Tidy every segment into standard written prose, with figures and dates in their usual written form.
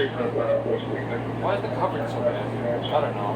Why is the coverage so bad? I don't know.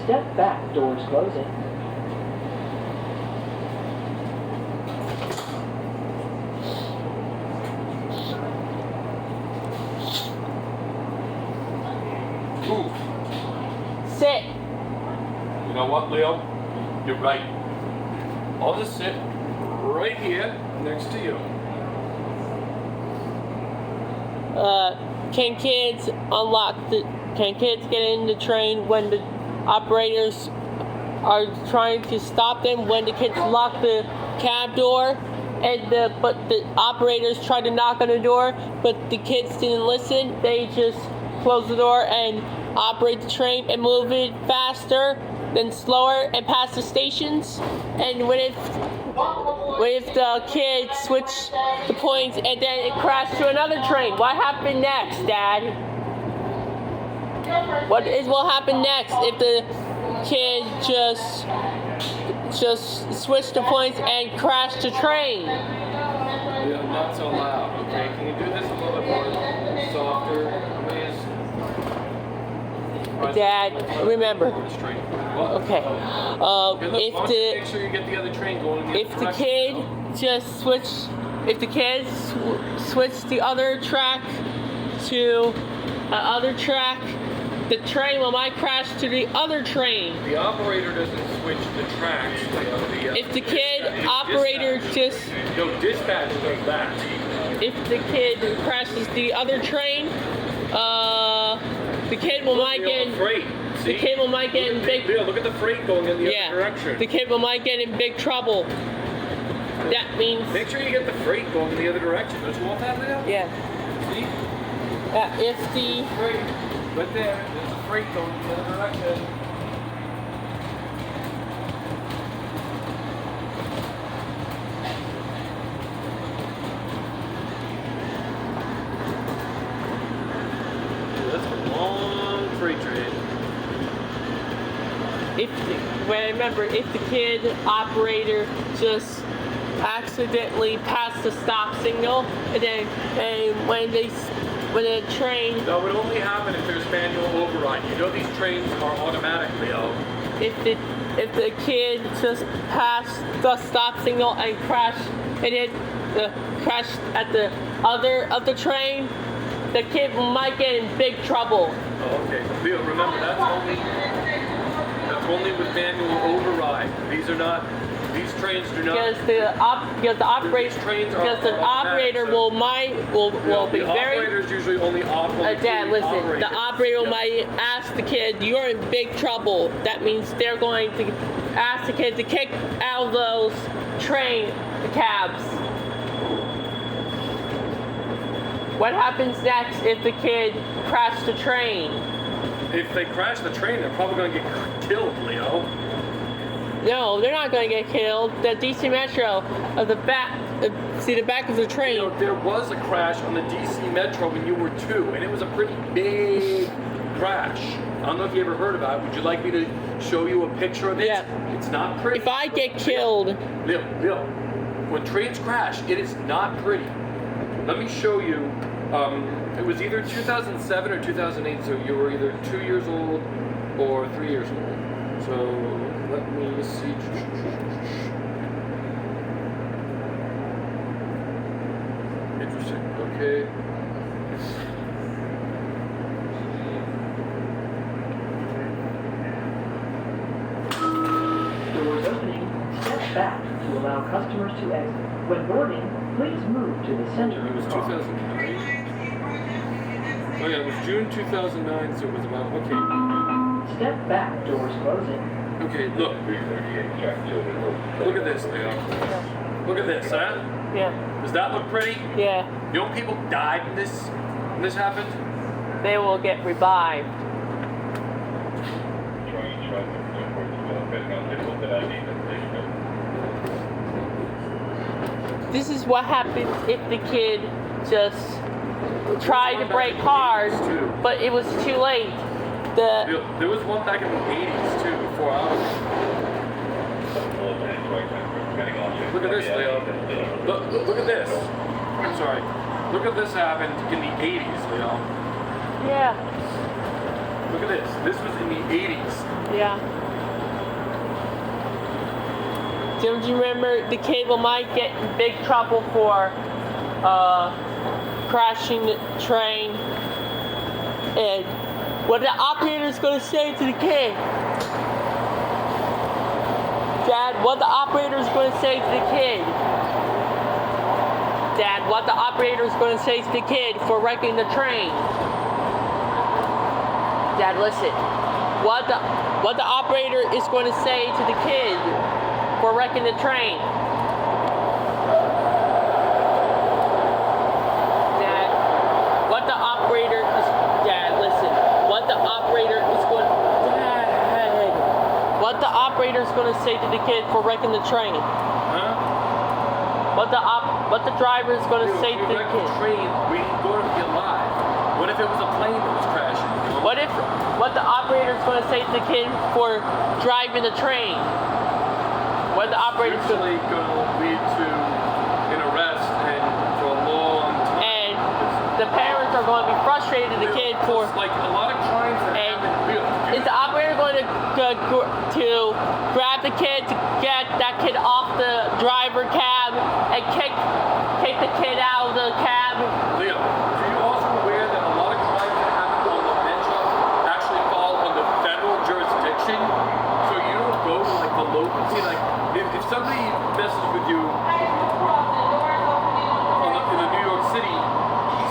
Step back, doors closing. Move. Sit. You know what, Leo? You're right. I'll just sit right here next to you. Can kids can kids get in the train when the operators are trying to stop them, when the kids lock the cab door but the operators tried to knock on the door, but the kids didn't listen? They just close the door and operate the train and move it faster, then slower, and past the stations. And what if the kids switch the points and then it crashed to another train? What happened next, Dad? What will happen next if the kid just switch the points and crash the train? Yeah, not so loud, okay? Can you do this a little bit more softer, please? Dad, remember. Okay. Make sure you get the other train going. If the kid just switch the other track to other track, the train might crash to the other train. The operator doesn't switch the tracks. If the kid operator just dispatch does that. If the kid crashes the other train, the kid might get in big. Leo, look at the freight going in the other direction. The kid might get in big trouble. That means. Make sure you get the freight going in the other direction. Don't you want that, Leo? Yeah. See? If the freight right there, there's a freight going in the other direction. That's a long freight train. If the kid operator just accidentally passed the stop signal, and when the train. That would only happen if there's manual override. You know these trains are automatic, Leo. If the kid just passed the stop signal and crashed crashed at the other of the train, the kid might get in big trouble. Oh, okay. Leo, remember that's only with manual override. These trains do not. Because the operator will be the very. Operators usually only operate. Dad, listen. The operator might ask the kid, "You're in big trouble." That means they're going to ask the kid to kick out of those the cabs. What happens next if the kid crashed the train? If they crash the train, they're probably going to get killed, Leo. No, they're not going to get killed. The DC Metro, the back of the train. You know, there was a crash on the DC Metro when you were 2, and it was a pretty big crash. I don't know if you ever heard about it. Would you like me to show you a picture of it? Yeah. It's not pretty. If I get killed. Leo, when trains crash, it is not pretty. Let me show you. It was either 2007 or 2008, so you were either 2 years old or 3 years old. So let me see. Interesting. Okay. Doors opening. Step back to allow customers to exit. When boarding, please move to the center It of was the car. 2009. Oh yeah, it was June 2009, so it was about, okay. Step back, doors closing. Okay, look. Look at this, Leo. Look at this, huh? Yeah. Does that look pretty? Yeah. You know people died when this happened? They will get revived. This is what happens if the kid just tried to brake hard, but it was too late. There was one back in the 80s too, before I was. Look at this, Leo. Look at this. I'm sorry. Look at this happened in the 80s, Leo. Yeah. Look at this. This was in the 80s. Yeah. Don't you remember the kid might get in big trouble for crashing the train? And what the operator's gonna say to the kid? Dad, what the operator's gonna say to the kid? Dad, what the operator's gonna say to the kid for wrecking the train? Dad, listen. What the operator is going to say to the kid for wrecking the train? Dad, what the operator is. Dad, listen. What the operator is going. Dad, what the operator is going to say to the kid for wrecking the train? Huh? What the driver is going to Dude, say if to we the wrecked kid? the train, we ain't going to be alive. What if it was a plane that was crashing? What the operator's going to say to the kid for driving the train? What the operator's Usually going to lead to an arrest and for a long time. and the parents are going to be frustrated at the kid for. Like a lot of crimes that And happen real. is the operator going to grab the kid to get that kid off the driver cab and kick the kid out of the cab? Leo, are you also aware that a lot of crimes that happen on the metro actually fall under federal jurisdiction? So you don't go to like the local. See, like if somebody messes with you in the New York City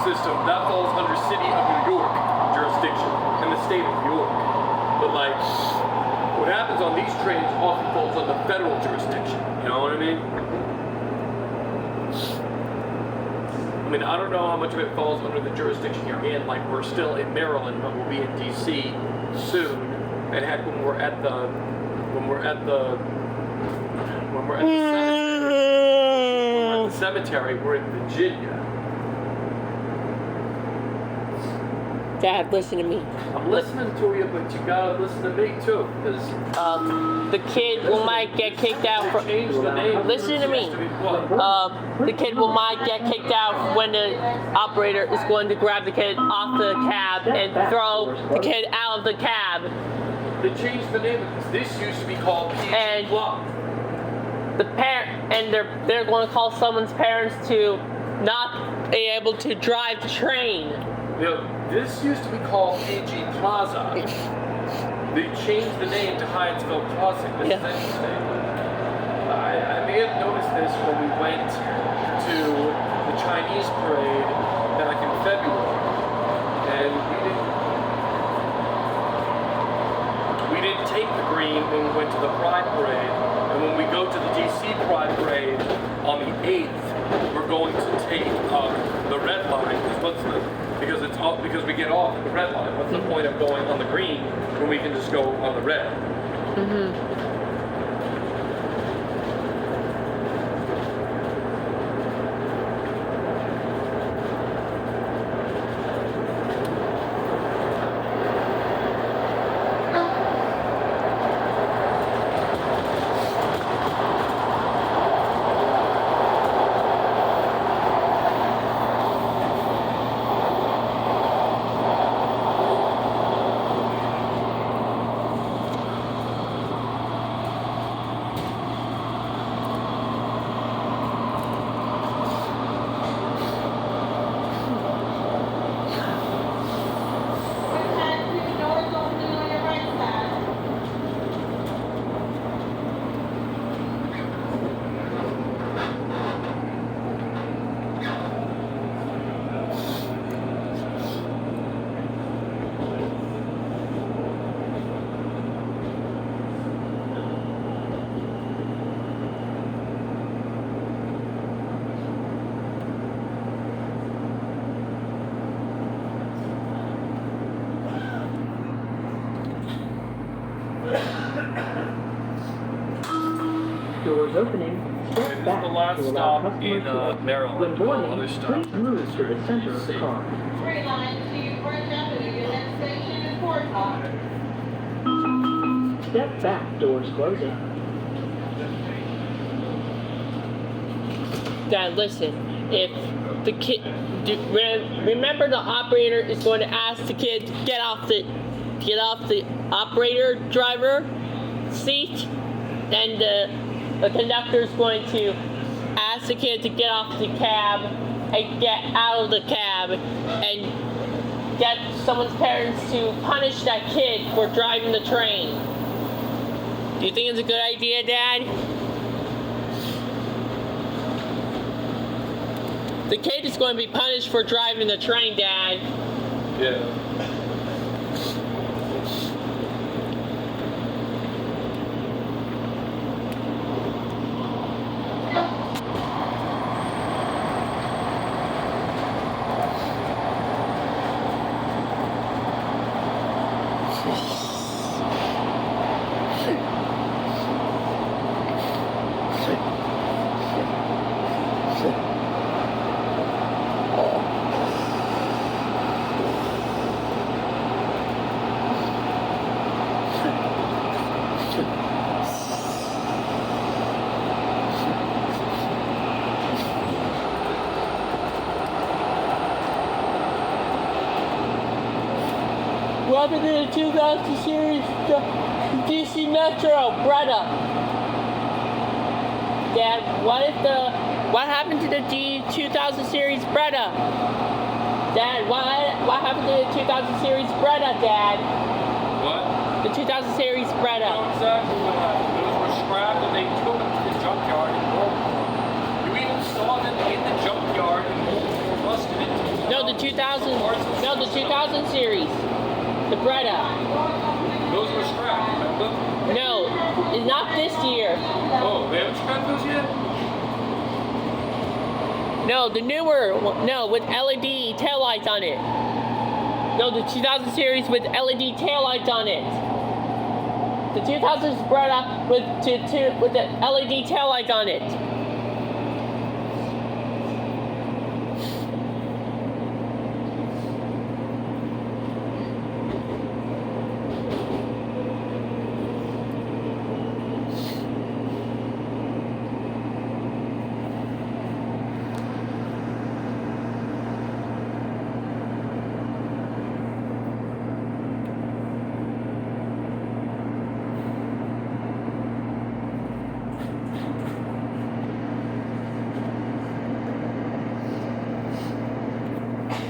system, that falls under City of New York jurisdiction and the state of New York. But like, what happens on these trains often falls under federal jurisdiction. You know what I mean? I mean, I don't know how much of it falls under the jurisdiction you're in. Like, we're still in Maryland, but we'll be in D.C. soon. And heck, when we're at the cemetery, we're in Virginia. Dad, listen to me. I'm listening to you, but you gotta listen to me too, because The kid might get kicked out for. change the name. Listen to me. What? The kid might get kicked out when the operator is going to grab the kid off the cab and throw the kid out of the cab. They changed the name of this. This used to be called PG And- Club. They're going to call someone's parents to not be able to drive the train. You know, this used to be called PG Plaza. They changed the name to Hyattsville Crossing. This is interesting. I may have noticed this when we went to the Chinese parade back in February, and we didn't take the green when we went to the Pride parade, and when we go to the DC Pride parade on the 8th, we're going to take the red line. Because we get off at the red line. What's the point of going on the green when we can just go on the red? doors opening, This step is back the last to allow stop customers in to exit. Maryland. When boarding, Other stops please after move this to the are center of the safe. car. Green Line to Orange Avenue, your next station is Fort Talk. Step back, doors closing. Dad, listen. If the kid, remember the operator is going to ask the kid to get off the operator driver seat, and the conductor is going to ask the kid to get off the cab and get out of the cab and get someone's parents to punish that kid for driving the train. Do you think it's a good idea, Dad? The kid is going to be punished for driving the train, Dad. Yeah. What happened to the 2000 series DC Metro, Bretta? Dad, what happened to the 2000 series Bretta? Dad, what happened to the 2000 series Bretta, Dad? What? The 2000 series Bretta. I know exactly what happened. Those were scrapped and they took them to the junkyard in Baltimore. You even saw them in the junkyard in Baltimore, rusted into No, the 2000 series. The Bretta. Those were scrapped, remember? No, it's not this year. Oh, they haven't scrapped those yet? No, the newer one, no, with LED taillights on it. No, the 2000 series with LED taillights on it. The 2000 Bretta with the LED taillights on it.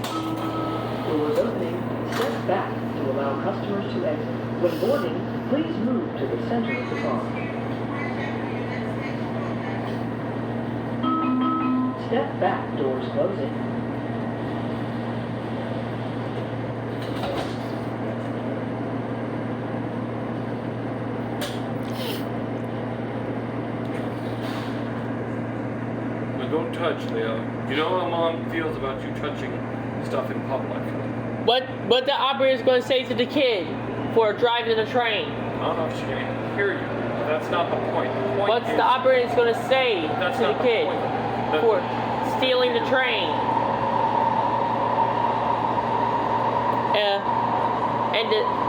Doors opening, step back to allow customers to exit. When boarding, please move to the center of the car. Step back, doors closing. But don't touch, Leo. You know how Mom feels about you touching stuff in public. What the operator's going to say to the kid for driving the train? I don't know if she can hear you, but that's not the point. The point What's is, the operator's going to say that's to the not kid point. The- for stealing the train?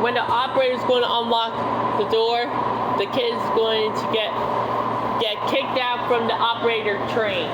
When the operator's going to unlock the door, the kid's going to get kicked out from the operator train.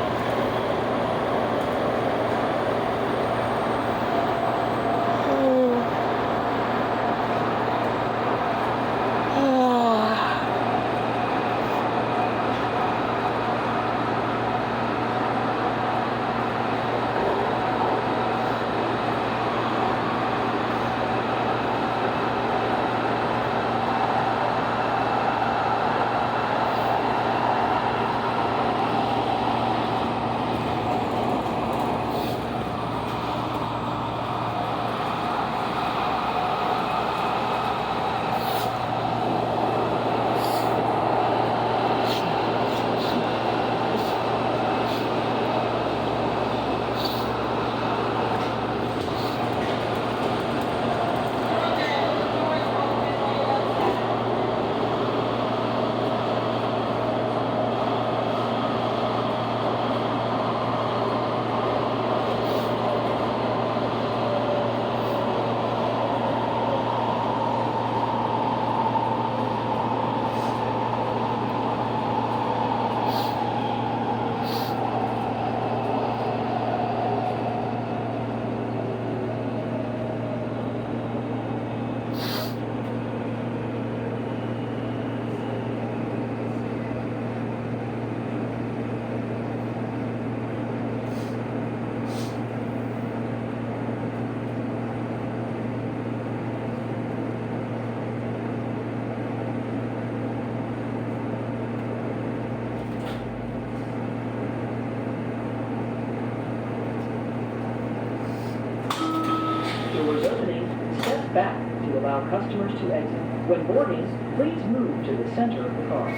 back to allow customers to exit. When boarding, please move to the center of the car.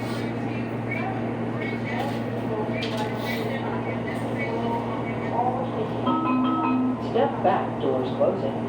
Step back, doors closing.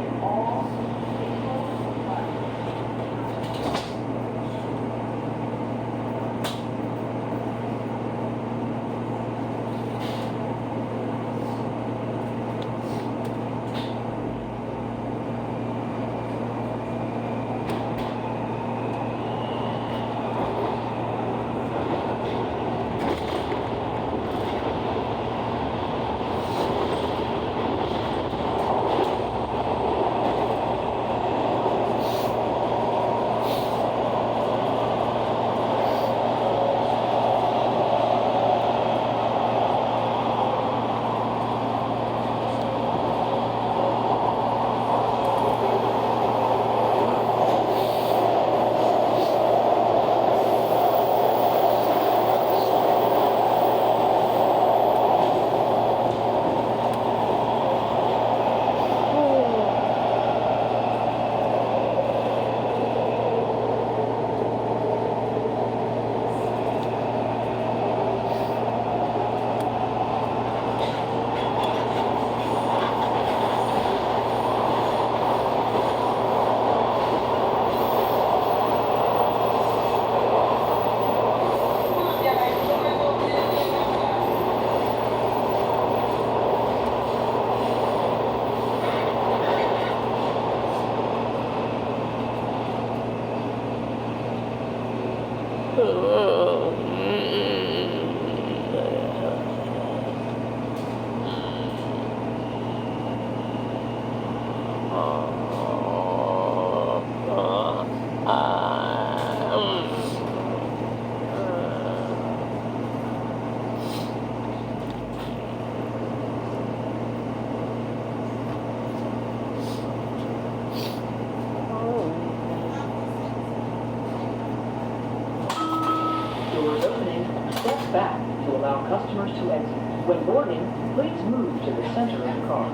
Doors opening, step back to allow customers to exit. When boarding, please move to the center of the car.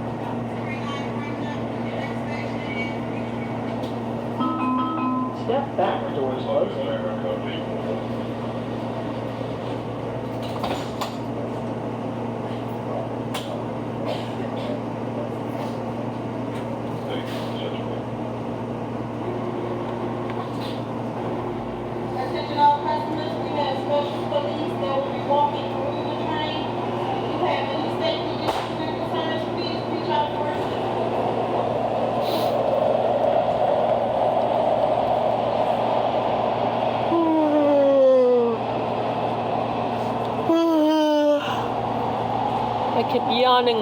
Step back, doors closing. Attention all customers, we have special police that will be walking through the train. If you have any safety issues and concerns, please reach out for assistance. I keep yawning.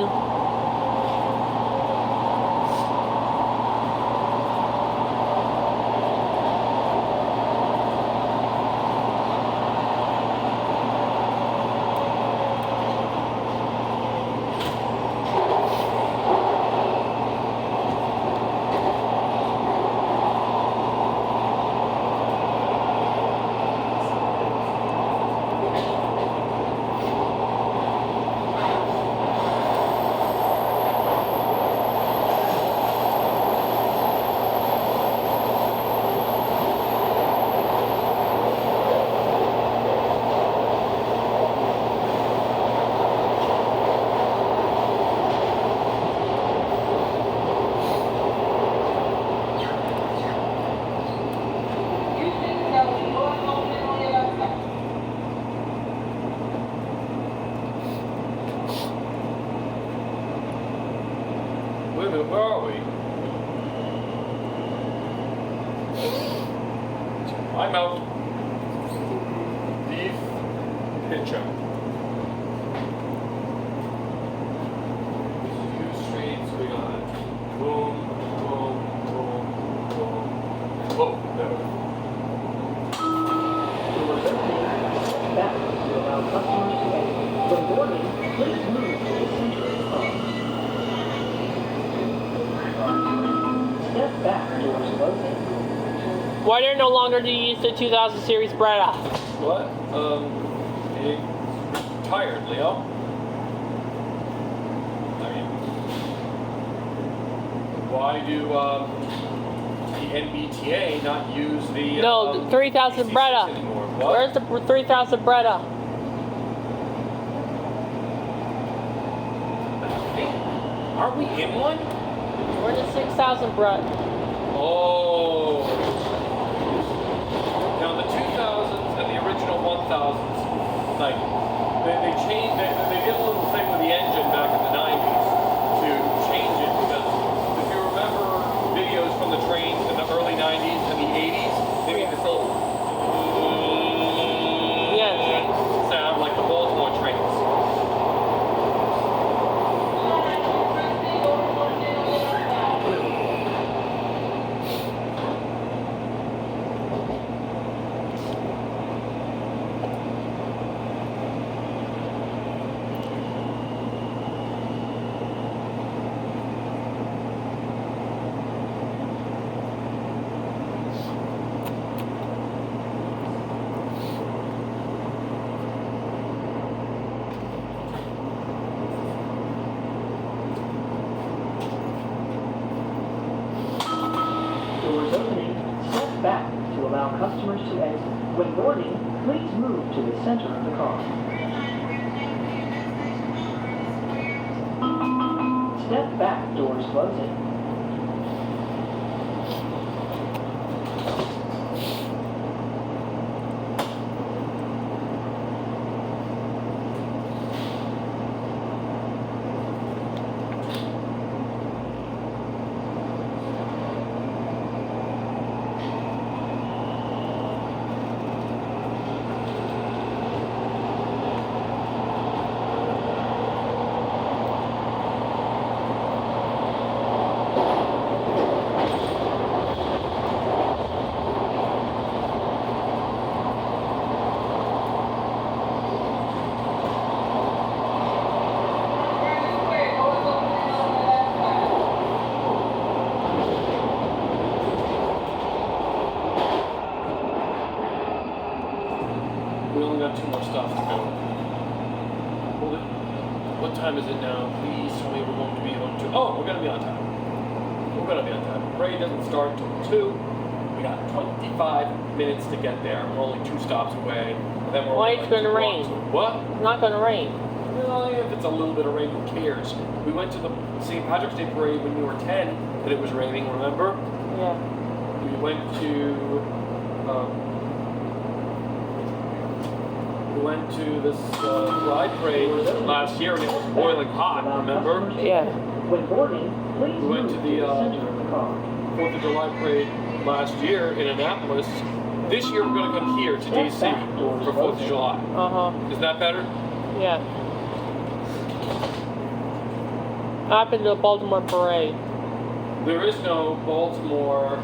Usually, there will be doors opening on your left side. Wait a minute, where are we? I'm out. Leave picture. Few streets, we got boom, boom, boom, boom. Whoa, there we go. Doors opening, step back to allow customers to exit. When boarding, please move to the center of the car. Step back, doors closing. Why they're no longer to use the 2000 series Bretta? What? It's tired, Leo. I mean, why do, NBTA, not use the No, the 3000 DC6 Breda. anymore. What? Where's the 3000 Breda? Aren't we in one? Where's the 6000 Breda? Oh. Now the 2000s and the original 1000s, like they changed. They did a little thing with the engine back in the 90s to change it because if you remember videos from the trains in the early 90s and the 80s, they made this little sound like the Baltimore trains. Doors opening, step back to allow customers to exit. When boarding, please move to the center of the car. Step back, doors closing. We only got 2 more stops to go. Hold it. What time is it now? Please tell me we're going to be on 2. Oh, we're going to be on time. We're going to be on time. Parade doesn't start until 2. We got 25 minutes to get there. We're only 2 stops away. And then we're Why only it's gonna 2 rain? blocks away. What? It's not gonna rain. Well, if it's a little bit of rain, who cares? We went to the St. Patrick's Day parade when we were 10, and it was raining, remember? Yeah. We went to this ride parade last year, and it was boiling hot, remember? Yeah. When boarding, please We went move to to the the center of the car. 4th of July parade last year in Annapolis. This year we're going to come here to DC for 4th of July. Uh-huh. Isn't that better? Yeah. I've been to a Baltimore parade. There is no Baltimore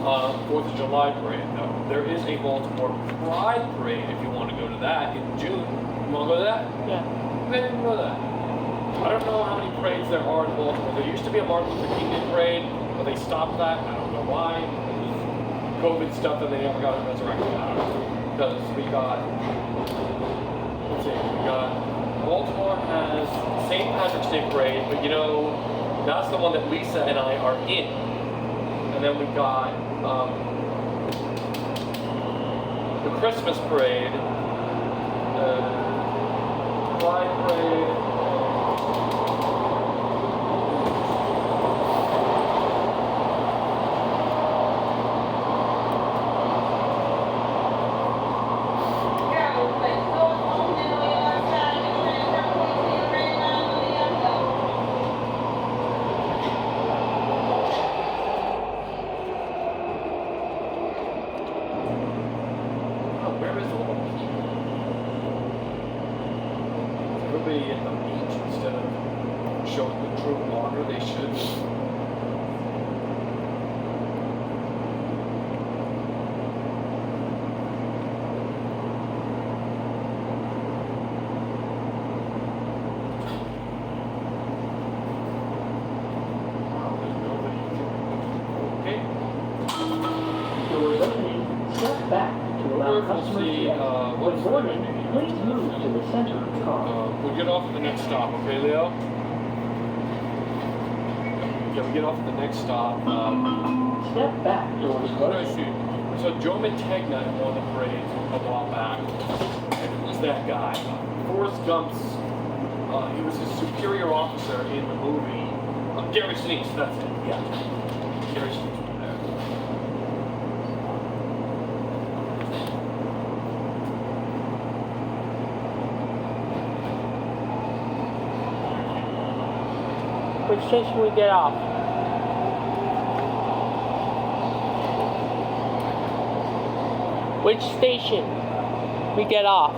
4th of July parade, no. There is a Baltimore Pride parade if you want to go to that in June. You want to go to that? Yeah. Then you can go to that. I don't know how many parades there are in Baltimore. There used to be a Martin Luther King Day parade, but they stopped that. I don't know why. COVID stuff and they never got it resurrected. I don't know. Because we got, let's see, we got, Baltimore has St. Patrick's Day parade, but you know, that's the one that Lisa and I are in. And then we got the Christmas parade, the Pride parade. Where is all the people? Everybody at the beach instead of showing the true water they should. Wow, there's nobody. Okay. Doors opening, step back to allow customers to exit. When boarding, please move to the center of the car. We'll get off at the next stop, okay, Leo? Yeah, we get off at the next stop. Step back, doors What did I closing. see? So Joe Mantegna won the parade a while back. And who's that guy? Forrest Gump's. He was his superior officer in the movie. Gary Sinise, that's it. Yeah. Gary Sinise was there. Which station we get off? Which station we get off?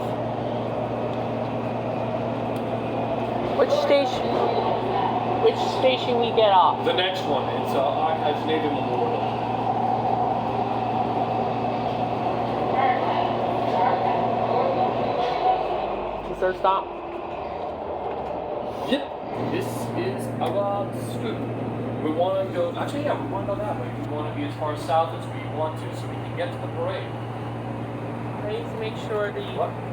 Which station we get off? The next one, it's Archives Navy Memorial. Is there a stop? Yep. This is our scoop. We want to go, actually, yeah, we want to go that way. We want to be as far south as we want to so we can get to the parade. I need to make sure the What?